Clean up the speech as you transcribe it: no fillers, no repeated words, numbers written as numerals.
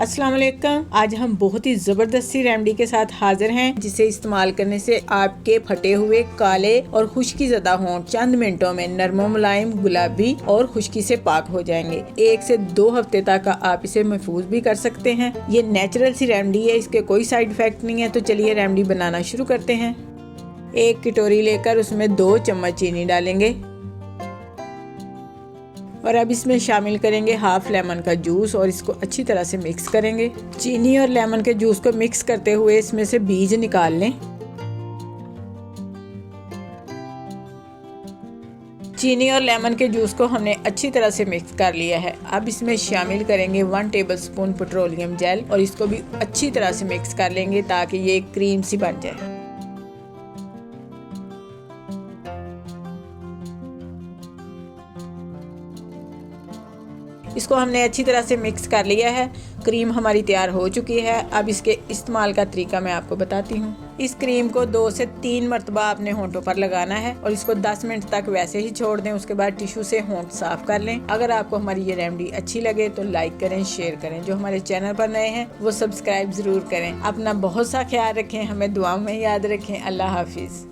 अस्सलाम वालेकुम। आज हम बहुत ही जबरदस्ती रेमेडी के साथ हाजिर हैं, जिसे इस्तेमाल करने से आपके फटे हुए काले और खुश्की ज़दा होंठ चंद मिनटों में नरम मुलायम गुलाबी और खुश्की से पाक हो जाएंगे। 1 से 2 हफ्ते तक आप इसे महफूज भी कर सकते हैं। ये नेचुरल सी रेमेडी है, इसके कोई साइड इफेक्ट नहीं है। तो चलिए रेमेडी बनाना शुरू करते हैं। 1 कटोरी लेकर उसमें 2 चम्मच चीनी डालेंगे और अब इसमें शामिल करेंगे हाफ लेमन का जूस और इसको अच्छी तरह से मिक्स करेंगे। चीनी और लेमन के जूस को मिक्स करते हुए इसमें से बीज निकाल लें। चीनी और लेमन के जूस को हमने अच्छी तरह से मिक्स कर लिया है। अब इसमें शामिल करेंगे 1 टेबलस्पून पेट्रोलियम जेल और इसको भी अच्छी तरह से मिक्स कर लेंगे ताकि ये क्रीम सी बन जाए। इसको हमने अच्छी तरह से मिक्स कर लिया है। क्रीम हमारी तैयार हो चुकी है। अब इसके इस्तेमाल का तरीका मैं आपको बताती हूँ। इस क्रीम को 2 से 3 मरतबा अपने होंठों पर लगाना है और इसको 10 मिनट तक वैसे ही छोड़ दें। उसके बाद टिश्यू से होंठ साफ कर लें। अगर आपको हमारी ये रेमेडी अच्छी लगे तो लाइक करें, शेयर करें। जो हमारे चैनल पर नए हैं वो सब्सक्राइब जरूर करें। अपना बहुत सा ख्याल रखें, हमें दुआ में याद रखें। अल्लाह हाफिज।